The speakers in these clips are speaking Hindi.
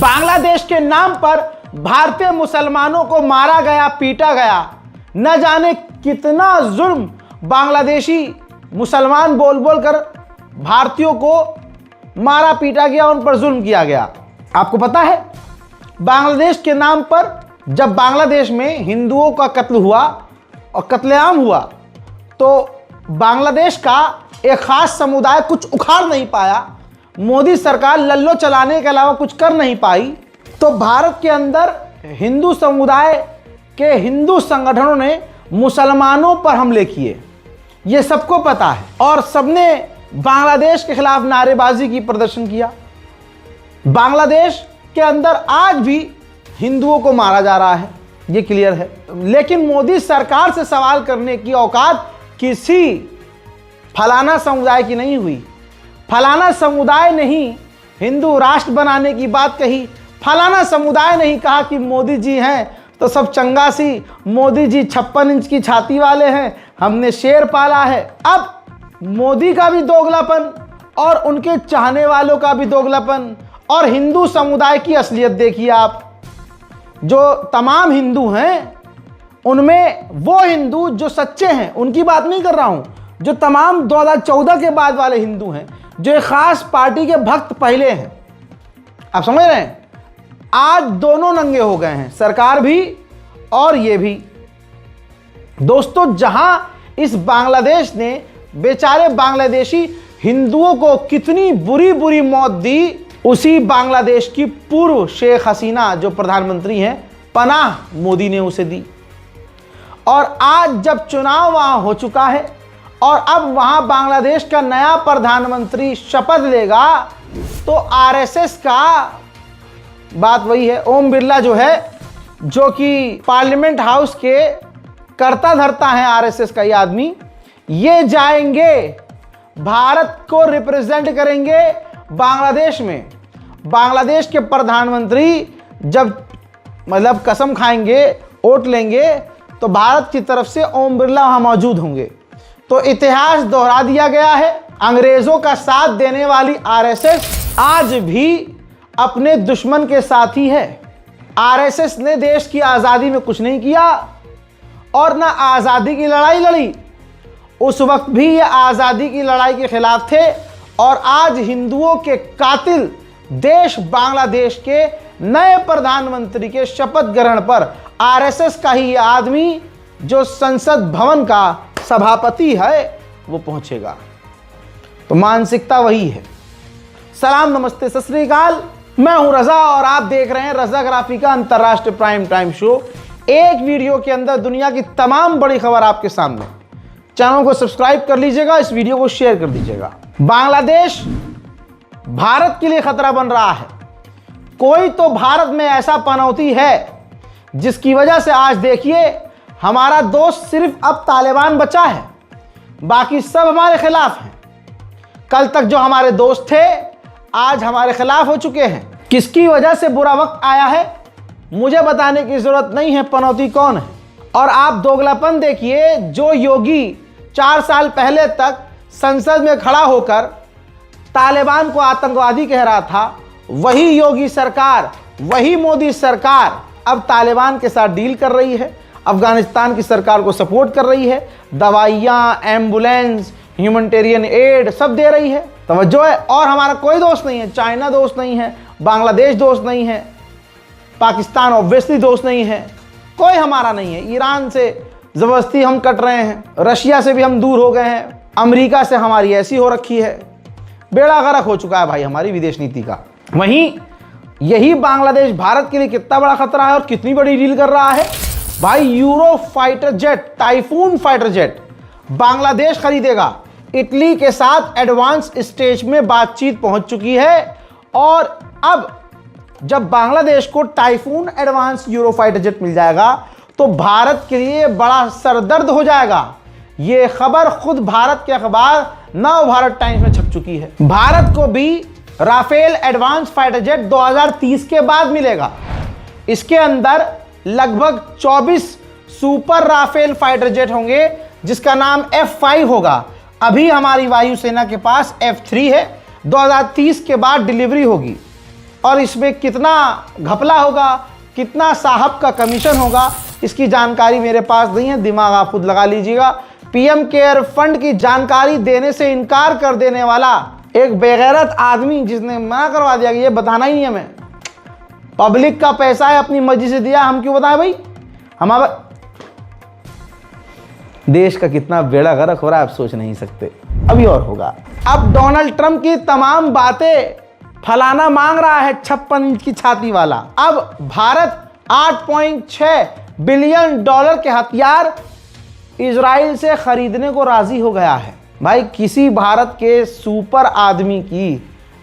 बांग्लादेश के नाम पर भारतीय मुसलमानों को मारा गया, पीटा गया। न जाने कितना जुल्म बांग्लादेशी मुसलमान बोल बोल कर भारतीयों को मारा पीटा गया, उन पर जुल्म किया गया। आपको पता है बांग्लादेश के नाम पर जब बांग्लादेश में हिंदुओं का कत्ल हुआ और कत्लेआम हुआ तो बांग्लादेश का एक खास समुदाय कुछ उखाड़ नहीं पाया। मोदी सरकार लल्लो चलाने के अलावा कुछ कर नहीं पाई। तो भारत के अंदर हिंदू समुदाय के हिंदू संगठनों ने मुसलमानों पर हमले किए, ये सबको पता है। और सबने बांग्लादेश के खिलाफ नारेबाजी की, प्रदर्शन किया। बांग्लादेश के अंदर आज भी हिंदुओं को मारा जा रहा है, ये क्लियर है। लेकिन मोदी सरकार से सवाल करने की औकात किसी फलाना समुदाय की नहीं हुई। फलाना समुदाय ने ही हिंदू राष्ट्र बनाने की बात कही। फलाना समुदाय ने ही कहा कि मोदी जी हैं तो सब चंगासी, मोदी जी 56 इंच की छाती वाले हैं, हमने शेर पाला है। अब मोदी का भी दोगलापन और उनके चाहने वालों का भी दोगलापन और हिंदू समुदाय की असलियत देखिए आप। जो तमाम हिंदू हैं उनमें वो हिंदू जो सच्चे हैं, उनकी बात नहीं कर रहा हूं, जो तमाम 2014 के बाद वाले हिंदू हैं, जो एक खास पार्टी के भक्त पहले हैं। आप समझ रहे हैं, आज दोनों नंगे हो गए हैं, सरकार भी और ये भी। दोस्तों, जहां इस बांग्लादेश ने बेचारे बांग्लादेशी हिंदुओं को कितनी बुरी बुरी मौत दी, उसी बांग्लादेश की पूर्व शेख हसीना जो प्रधानमंत्री हैं, पनाह मोदी ने उसे दी। और आज जब चुनाव वहां हो चुका है और अब वहां बांग्लादेश का नया प्रधानमंत्री शपथ लेगा तो आरएसएस का बात वही है। ओम बिरला जो है, जो कि पार्लियामेंट हाउस के कर्ता धर्ता है आरएसएस का ये आदमी, ये जाएंगे भारत को रिप्रेजेंट करेंगे बांग्लादेश में। बांग्लादेश के प्रधानमंत्री जब मतलब कसम खाएंगे, वोट लेंगे, तो भारत की तरफ से ओम बिरला वहां मौजूद होंगे। तो इतिहास दोहरा दिया गया है। अंग्रेजों का साथ देने वाली आरएसएस आज भी अपने दुश्मन के साथ ही है। आरएसएस ने देश की आज़ादी में कुछ नहीं किया और ना आज़ादी की लड़ाई लड़ी। उस वक्त भी ये आज़ादी की लड़ाई के खिलाफ थे और आज हिंदुओं के कातिल देश बांग्लादेश के नए प्रधानमंत्री के शपथ ग्रहण पर आरएसएस का ही आदमी जो संसद भवन का सभापति है वो पहुंचेगा। तो मानसिकता वही है। सलाम, नमस्ते, सत श्री अकाल। मैं हूं रजा और आप देख रहे हैं रजा ग्राफी का अंतरराष्ट्रीय प्राइम टाइम शो। एक वीडियो के अंदर दुनिया की तमाम बड़ी खबर आपके सामने। चैनल को सब्सक्राइब कर लीजिएगा, इस वीडियो को शेयर कर दीजिएगा। बांग्लादेश भारत के लिए खतरा बन रहा है। कोई तो भारत में ऐसा पनौती है जिसकी वजह से आज देखिए हमारा दोस्त सिर्फ अब तालिबान बचा है, बाकी सब हमारे खिलाफ हैं। कल तक जो हमारे दोस्त थे आज हमारे खिलाफ हो चुके हैं। किसकी वजह से बुरा वक्त आया है मुझे बताने की जरूरत नहीं है, पनौती कौन है। और आप दोगलापन देखिए, जो योगी 4 साल पहले तक संसद में खड़ा होकर तालिबान को आतंकवादी कह रहा था, वही योगी सरकार, वही मोदी सरकार अब तालिबान के साथ डील कर रही है, अफगानिस्तान की सरकार को सपोर्ट कर रही है, दवाइयाँ, एम्बुलेंस, ह्यूमैनिटेरियन एड सब दे रही है। तवज्जो है। और हमारा कोई दोस्त नहीं है, चाइना दोस्त नहीं है, बांग्लादेश दोस्त नहीं है, पाकिस्तान ऑब्वियसली दोस्त नहीं है, कोई हमारा नहीं है। ईरान से ज़बरदस्ती हम कट रहे हैं, रशिया से भी हम दूर हो गए हैं, अमेरिका से हमारी ऐसी हो रखी है। बेड़ा गर्क हो चुका है भाई हमारी विदेश नीति का। वहीं यही बांग्लादेश भारत के लिए कितना बड़ा खतरा है और कितनी बड़ी डील कर रहा है। भाई euro fighter jet, typhoon fighter jet Bangladesh खरीदेगा। इटली के साथ एडवांस स्टेज में बातचीत पहुंच चुकी है और अब जब बांग्लादेश को Typhoon advance Eurofighter jet मिल जाएगा तो भारत के लिए बड़ा सरदर्द हो जाएगा। ये खबर खुद भारत के अखबार नव भारत टाइम्स में छप चुकी है। भारत को भी राफेल एडवांस फाइटर जेट 2030 के बाद मिलेगा। इसके अंदर लगभग 24 सुपर राफेल फाइटर जेट होंगे जिसका नाम F5 होगा। अभी हमारी वायुसेना के पास F3 है, 2030 के बाद डिलीवरी होगी। और इसमें कितना घपला होगा, कितना साहब का कमीशन होगा, इसकी जानकारी मेरे पास नहीं है, दिमाग आप खुद लगा लीजिएगा। पीएम केयर फंड की जानकारी देने से इनकार कर देने वाला एक बेगैरत आदमी जिसने मना करवा दिया कि ये बताना ही नहीं हमें, पब्लिक का पैसा है, अपनी मर्जी से दिया, हम क्यों बताएं भाई। हमारा देश का कितना बेड़ा गर्क हो रहा है आप सोच नहीं सकते। अभी और होगा। अब डोनाल्ड ट्रंप की तमाम बातें फलाना मांग रहा है 56 इंच की छाती वाला। अब भारत 8.6 बिलियन डॉलर के हथियार इजराइल से खरीदने को राजी हो गया है। भाई किसी भारत के सुपर आदमी की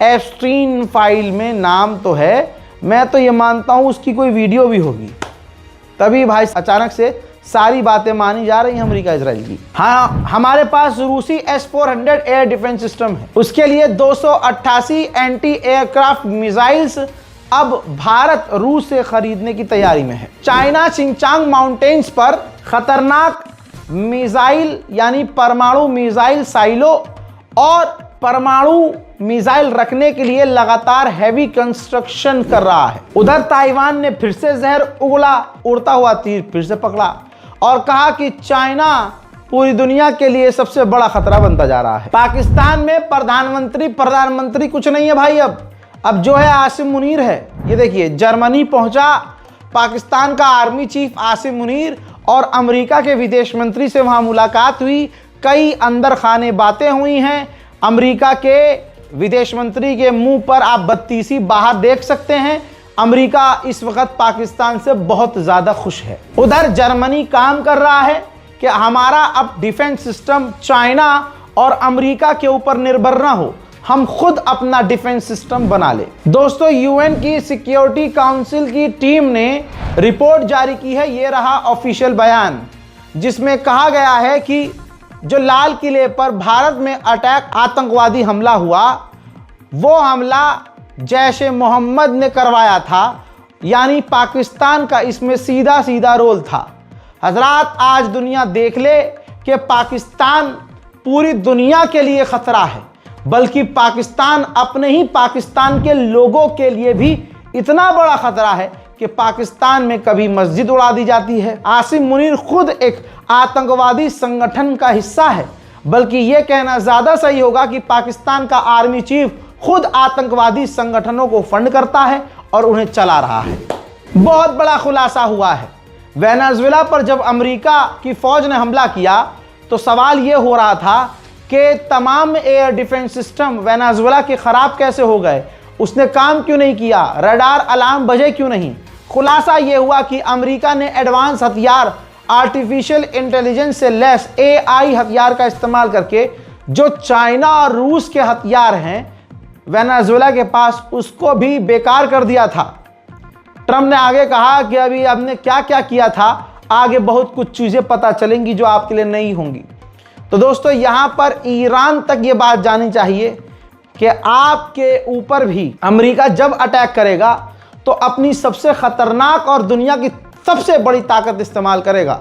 एप्स्टीन फाइल में नाम तो है, मैं तो ये मानता हूं उसकी कोई वीडियो भी होगी, तभी भाई अचानक से सारी बातें मानी जा रही हैं अमेरिका इजराइल की। हाँ, हमारे पास रूसी S-400 एयर डिफेंस सिस्टम है, उसके लिए 288 एंटी एयरक्राफ्ट मिसाइल्स अब भारत रूस से खरीदने की तैयारी में है। चाइना सिंचांग माउंटेन्स पर खतरनाक मिसाइल यानी परमाणु मिसाइल साइलो और परमाणु मिसाइल रखने के लिए लगातार हैवी कंस्ट्रक्शन कर रहा है। उधर ताइवान ने फिर से जहर उगला, उड़ता हुआ तीर फिर से पकड़ा और कहा कि चाइना पूरी दुनिया के लिए सबसे बड़ा खतरा बनता जा रहा है। पाकिस्तान में प्रधानमंत्री कुछ नहीं है भाई, अब जो है आसिम मुनीर है। ये देखिए जर्मनी पहुंचा पाकिस्तान का आर्मी चीफ आसिम मुनीर और अमेरिका के विदेश मंत्री से वहां मुलाकात हुई। कई अंदर खाने बातें हुई हैं। अमेरिका के विदेश मंत्री के मुंह पर आप बत्तीसी बाहर देख सकते हैं। अमेरिका इस वक्त पाकिस्तान से बहुत ज़्यादा खुश है। उधर जर्मनी काम कर रहा है कि हमारा अब डिफेंस सिस्टम चाइना और अमेरिका के ऊपर निर्भर ना हो, हम खुद अपना डिफेंस सिस्टम बना ले। दोस्तों, यूएन की सिक्योरिटी काउंसिल की टीम ने रिपोर्ट जारी की है। ये रहा ऑफिशियल बयान, जिसमें कहा गया है कि जो लाल किले पर भारत में अटैक आतंकवादी हमला हुआ, वो हमला जैश-ए मोहम्मद ने करवाया था, यानी पाकिस्तान का इसमें सीधा सीधा रोल था। हजरात, आज दुनिया देख ले कि पाकिस्तान पूरी दुनिया के लिए खतरा है, बल्कि पाकिस्तान अपने ही पाकिस्तान के लोगों के लिए भी इतना बड़ा खतरा है कि पाकिस्तान में कभी मस्जिद उड़ा दी जाती है। आसिम मुनीर खुद एक आतंकवादी संगठन का हिस्सा है, बल्कि यह कहना ज्यादा सही होगा कि पाकिस्तान का आर्मी चीफ खुद आतंकवादी संगठनों को फंड करता है और उन्हें चला रहा है। बहुत बड़ा खुलासा हुआ है। वेनेजुएला पर जब अमेरिका की फौज ने हमला किया तो सवाल यह हो रहा था कि तमाम एयर डिफेंस सिस्टम वेनेजुएला के खराब कैसे हो गए, उसने काम क्यों नहीं किया, रडार अलार्म बजे क्यों नहीं। खुलासा यह हुआ कि अमेरिका ने एडवांस हथियार, आर्टिफिशियल इंटेलिजेंस से लैस AI हथियार का इस्तेमाल करके जो चाइना और रूस के हथियार हैं वेनेजुएला के पास, उसको भी बेकार कर दिया था। ट्रंप ने आगे कहा कि अभी आपने क्या क्या किया था, आगे बहुत कुछ चीज़ें पता चलेंगी जो आपके लिए नई होंगी। तो दोस्तों, यहाँ पर ईरान तक ये बात जानी चाहिए कि आपके ऊपर भी अमेरिका जब अटैक करेगा तो अपनी सबसे खतरनाक और दुनिया की सबसे बड़ी ताकत इस्तेमाल करेगा,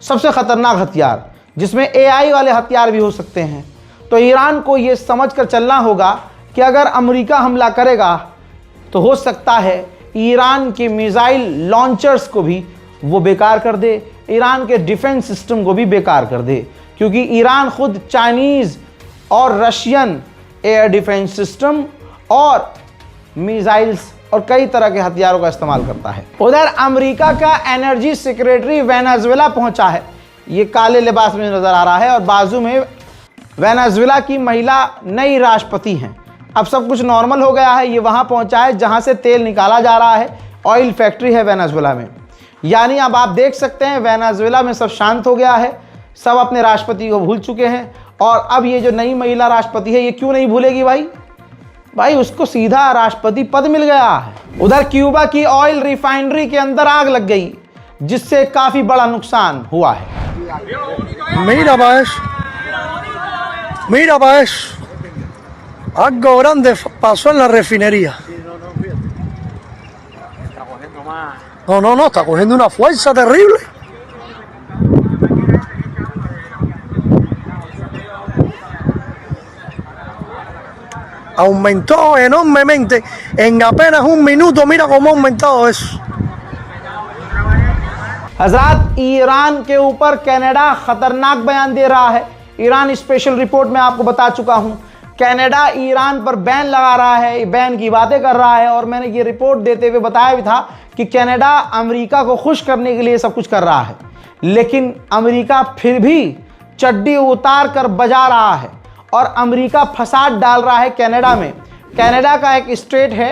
सबसे खतरनाक हथियार, जिसमें AI वाले हथियार भी हो सकते हैं। तो ईरान को ये समझ कर चलना होगा कि अगर अमेरिका हमला करेगा तो हो सकता है ईरान के मिसाइल लॉन्चर्स को भी वो बेकार कर दे, ईरान के डिफेंस सिस्टम को भी बेकार कर दे, क्योंकि ईरान खुद चाइनीज़ और रशियन एयर डिफेंस सिस्टम और मिसाइल्स और कई तरह के हथियारों का इस्तेमाल करता है। उधर अमेरिका का एनर्जी सेक्रेटरी वेनेजुएला पहुंचा है। ये काले लिबास में नजर आ रहा है और बाजू में वेनेजुएला की महिला नई राष्ट्रपति हैं। अब सब कुछ नॉर्मल हो गया है। ये वहां पहुंचा है जहां से तेल निकाला जा रहा है। ऑयल फैक्ट्री है वेनेजुएला में, यानी अब आप देख सकते हैं वेनेजुएला में सब शांत हो गया है, सब अपने राष्ट्रपति को भूल चुके हैं। और अब ये जो नई महिला राष्ट्रपति है, ये क्यों नहीं भूलेगी भाई उसको सीधा राष्ट्रपति पद मिल गया है। उधर क्यूबा की ऑयल रिफाइनरी के अंदर आग लग गई, जिससे काफी बड़ा नुकसान हुआ है। Mira, pues, algo grande pasó en la refinería. No, está cogiendo una fuerza terrible. aumentó enormemente. En apenas un minuto, mira cómo ha aumentado eso. हजरात, ईरान के ऊपर कनाडा खतरनाक बयान दे रहा है। ईरान स्पेशल रिपोर्ट में आपको बता चुका हूं, कनाडा ईरान पर बैन लगा रहा है, बैन की बातें कर रहा है। और मैंने ये रिपोर्ट देते हुए बताया भी था कि कनाडा अमेरिका को खुश करने के लिए सब कुछ कर रहा है, लेकिन अमेरिका फिर भी चड्डी उतार कर बजा रहा है और अमेरिका फसाद डाल रहा है कनाडा में। कनाडा का एक स्टेट है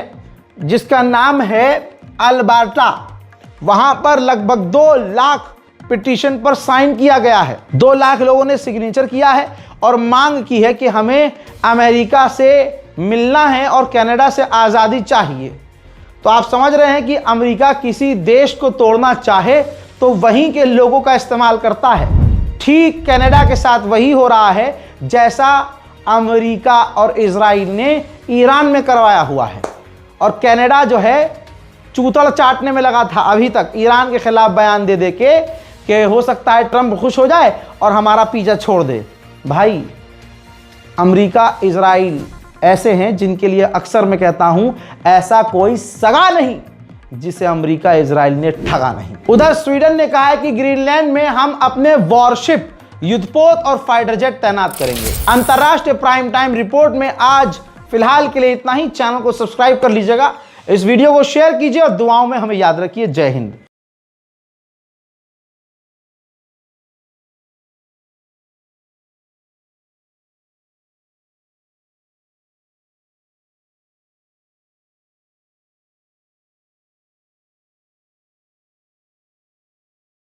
जिसका नाम है अल्बर्टा। वहां पर लगभग 2 लाख पिटीशन पर साइन किया गया है। 2 लाख लोगों ने सिग्नेचर किया है और मांग की है कि हमें अमेरिका से मिलना है और कनाडा से आज़ादी चाहिए। तो आप समझ रहे हैं कि अमेरिका किसी देश को तोड़ना चाहे तो वहीं के लोगों का इस्तेमाल करता है। ठीक कनाडा के साथ वही हो रहा है जैसा अमेरिका और इजराइल ने ईरान में करवाया हुआ है। और कनाडा जो है चूतड़ चाटने में लगा था अभी तक ईरान के खिलाफ बयान दे दे के कि हो सकता है ट्रंप खुश हो जाए और हमारा पीछा छोड़ दे। भाई, अमेरिका इजराइल ऐसे हैं जिनके लिए अक्सर मैं कहता हूं ऐसा कोई सगा नहीं जिसे अमेरिका इजराइल ने ठगा नहीं। उधर स्वीडन ने कहा है कि ग्रीनलैंड में हम अपने वॉरशिप, युद्धपोत और फाइटर जेट तैनात करेंगे। अंतर्राष्ट्रीय प्राइम टाइम रिपोर्ट में आज फिलहाल के लिए इतना ही। चैनल को सब्सक्राइब कर लीजिएगा, इस वीडियो को शेयर कीजिए और दुआओं में हमें याद रखिए। जय हिंद।